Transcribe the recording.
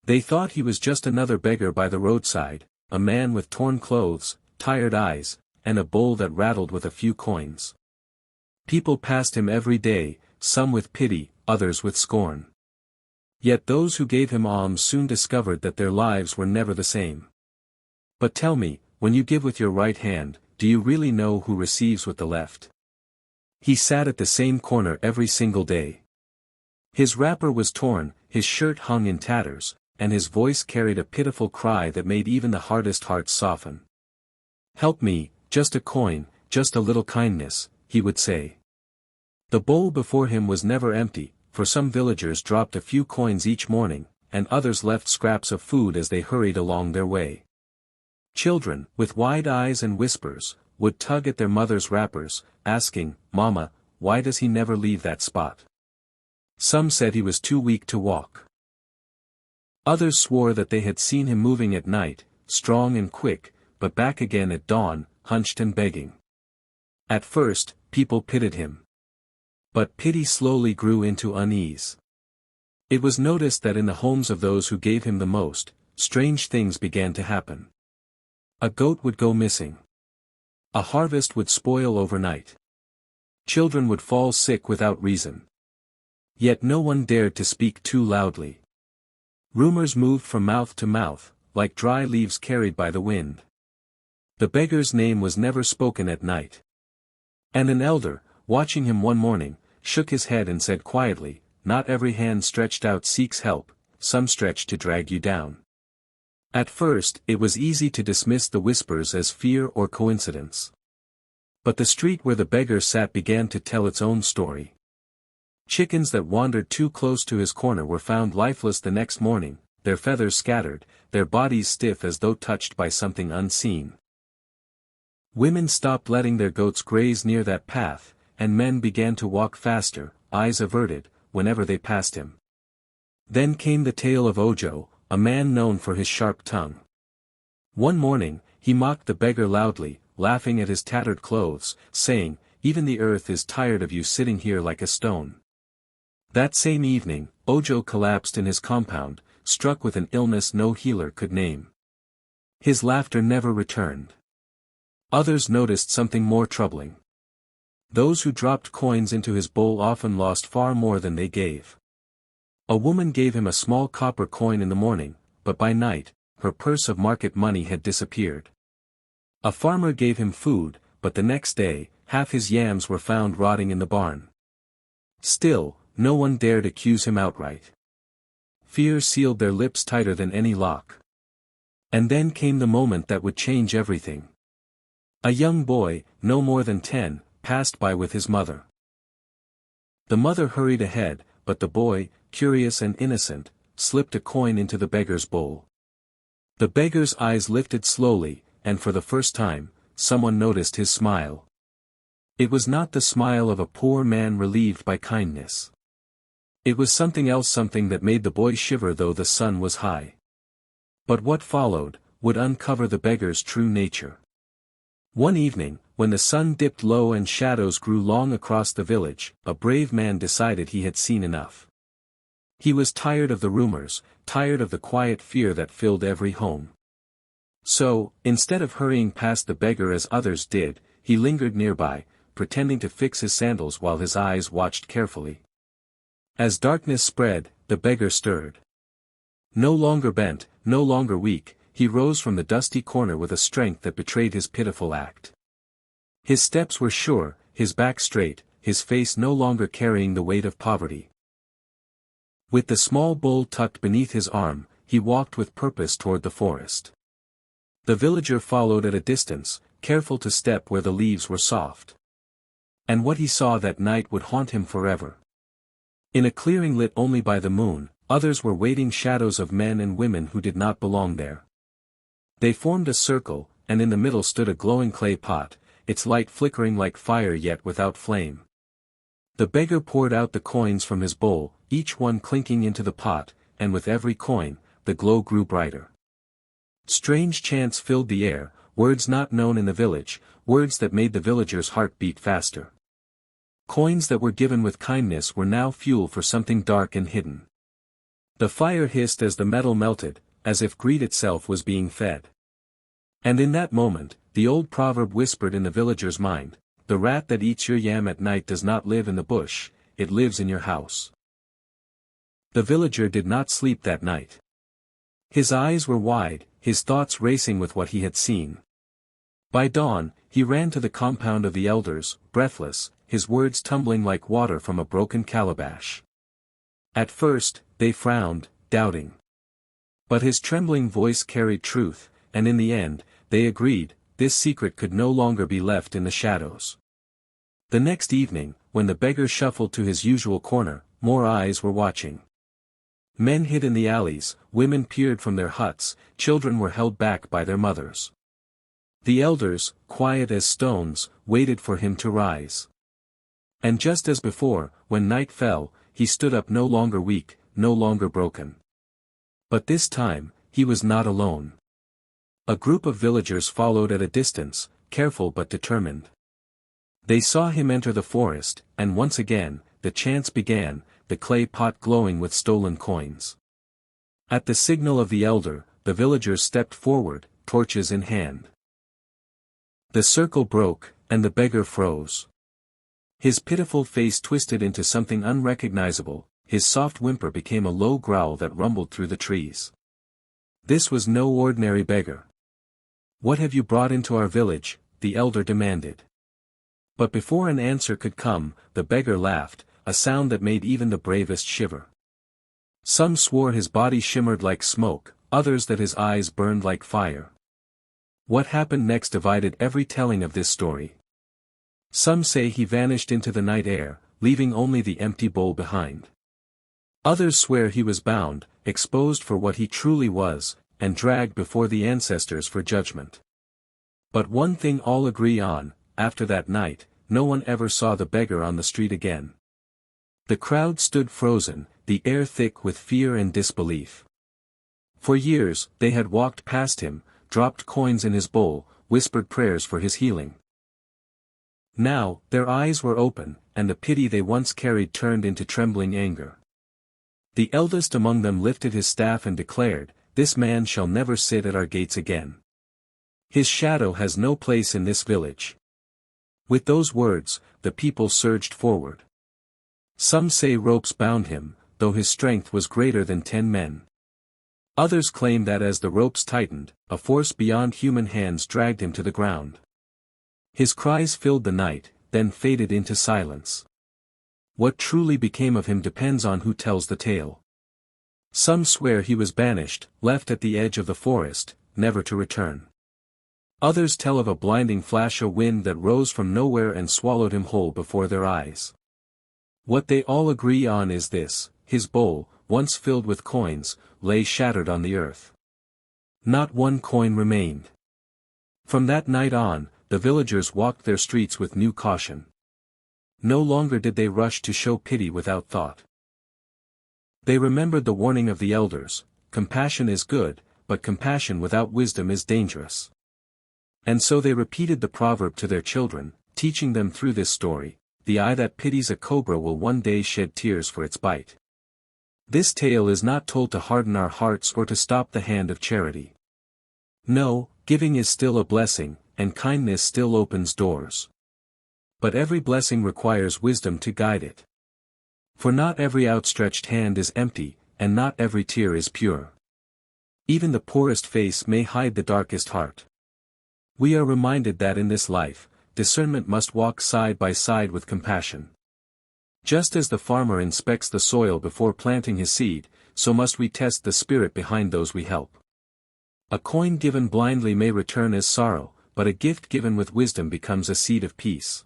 They thought he was just another beggar by the roadside, a man with torn clothes, tired eyes, and a bowl that rattled with a few coins. People passed him every day, some with pity, others with scorn. Yet those who gave him alms soon discovered that their lives were never the same. But tell me, when you give with your right hand, do you really know who receives with the left? He sat at the same corner every single day. His wrapper was torn, his shirt hung in tatters, and his voice carried a pitiful cry that made even the hardest hearts soften. "Help me, just a coin, just a little kindness," he would say. The bowl before him was never empty, for some villagers dropped a few coins each morning, and others left scraps of food as they hurried along their way. Children, with wide eyes and whispers, would tug at their mother's wrappers, asking, "Mama, why does he never leave that spot?" Some said he was too weak to walk. Others swore that they had seen him moving at night, strong and quick, but back again at dawn, hunched and begging. At first, people pitied him. But pity slowly grew into unease. It was noticed that in the homes of those who gave him the most, strange things began to happen. A goat would go missing. A harvest would spoil overnight. Children would fall sick without reason. Yet no one dared to speak too loudly. Rumors moved from mouth to mouth, like dry leaves carried by the wind. The beggar's name was never spoken at night. And an elder, watching him one morning, shook his head and said quietly, "Not every hand stretched out seeks help, some stretch to drag you down." At first, it was easy to dismiss the whispers as fear or coincidence. But the street where the beggar sat began to tell its own story. Chickens that wandered too close to his corner were found lifeless the next morning, their feathers scattered, their bodies stiff as though touched by something unseen. Women stopped letting their goats graze near that path, and men began to walk faster, eyes averted, whenever they passed him. Then came the tale of Ojo, a man known for his sharp tongue. One morning, he mocked the beggar loudly, laughing at his tattered clothes, saying, "Even the earth is tired of you sitting here like a stone." That same evening, Ojo collapsed in his compound, struck with an illness no healer could name. His laughter never returned. Others noticed something more troubling. Those who dropped coins into his bowl often lost far more than they gave. A woman gave him a small copper coin in the morning, but by night, her purse of market money had disappeared. A farmer gave him food, but the next day, half his yams were found rotting in the barn. Still, no one dared accuse him outright. Fear sealed their lips tighter than any lock. And then came the moment that would change everything. A young boy, no more than 10, passed by with his mother. The mother hurried ahead, but the boy, curious and innocent, slipped a coin into the beggar's bowl. The beggar's eyes lifted slowly, and for the first time, someone noticed his smile. It was not the smile of a poor man relieved by kindness. It was something else, something that made the boy shiver though the sun was high. But what followed, would uncover the beggar's true nature. One evening, when the sun dipped low and shadows grew long across the village, a brave man decided he had seen enough. He was tired of the rumors, tired of the quiet fear that filled every home. So, instead of hurrying past the beggar as others did, he lingered nearby, pretending to fix his sandals while his eyes watched carefully. As darkness spread, the beggar stirred. No longer bent, no longer weak, he rose from the dusty corner with a strength that betrayed his pitiful act. His steps were sure, his back straight, his face no longer carrying the weight of poverty. With the small bowl tucked beneath his arm, he walked with purpose toward the forest. The villager followed at a distance, careful to step where the leaves were soft. And what he saw that night would haunt him forever. In a clearing lit only by the moon, others were waiting shadows of men and women who did not belong there. They formed a circle, and in the middle stood a glowing clay pot, its light flickering like fire yet without flame. The beggar poured out the coins from his bowl, each one clinking into the pot, and with every coin, the glow grew brighter. Strange chants filled the air, words not known in the village, words that made the villager's heart beat faster. Coins that were given with kindness were now fuel for something dark and hidden. The fire hissed as the metal melted, as if greed itself was being fed. And in that moment, the old proverb whispered in the villager's mind, "The rat that eats your yam at night does not live in the bush, it lives in your house." The villager did not sleep that night. His eyes were wide, his thoughts racing with what he had seen. By dawn, he ran to the compound of the elders, breathless, his words tumbling like water from a broken calabash. At first, they frowned, doubting. But his trembling voice carried truth, and in the end, they agreed, this secret could no longer be left in the shadows. The next evening, when the beggar shuffled to his usual corner, more eyes were watching. Men hid in the alleys, women peered from their huts, children were held back by their mothers. The elders, quiet as stones, waited for him to rise. And just as before, when night fell, he stood up no longer weak, no longer broken. But this time, he was not alone. A group of villagers followed at a distance, careful but determined. They saw him enter the forest, and once again, the chants began, the clay pot glowing with stolen coins. At the signal of the elder, the villagers stepped forward, torches in hand. The circle broke, and the beggar froze. His pitiful face twisted into something unrecognizable, his soft whimper became a low growl that rumbled through the trees. This was no ordinary beggar. "What have you brought into our village?" the elder demanded. But before an answer could come, the beggar laughed, a sound that made even the bravest shiver. Some swore his body shimmered like smoke, others that his eyes burned like fire. What happened next divided every telling of this story. Some say he vanished into the night air, leaving only the empty bowl behind. Others swear he was bound, exposed for what he truly was, and dragged before the ancestors for judgment. But one thing all agree on, after that night, no one ever saw the beggar on the street again. The crowd stood frozen, the air thick with fear and disbelief. For years, they had walked past him, dropped coins in his bowl, whispered prayers for his healing. Now, their eyes were open, and the pity they once carried turned into trembling anger. The eldest among them lifted his staff and declared, "This man shall never sit at our gates again. His shadow has no place in this village." With those words, the people surged forward. Some say ropes bound him, though his strength was greater than 10 men. Others claim that as the ropes tightened, a force beyond human hands dragged him to the ground. His cries filled the night, then faded into silence. What truly became of him depends on who tells the tale. Some swear he was banished, left at the edge of the forest, never to return. Others tell of a blinding flash of wind that rose from nowhere and swallowed him whole before their eyes. What they all agree on is this: his bowl, once filled with coins, lay shattered on the earth. Not one coin remained. From that night on, the villagers walked their streets with new caution. No longer did they rush to show pity without thought. They remembered the warning of the elders: compassion is good, but compassion without wisdom is dangerous. And so they repeated the proverb to their children, teaching them through this story: the eye that pities a cobra will one day shed tears for its bite. This tale is not told to harden our hearts or to stop the hand of charity. No, giving is still a blessing, and kindness still opens doors. But every blessing requires wisdom to guide it. For not every outstretched hand is empty, and not every tear is pure. Even the poorest face may hide the darkest heart. We are reminded that in this life, discernment must walk side by side with compassion. Just as the farmer inspects the soil before planting his seed, so must we test the spirit behind those we help. A coin given blindly may return as sorrow, but a gift given with wisdom becomes a seed of peace.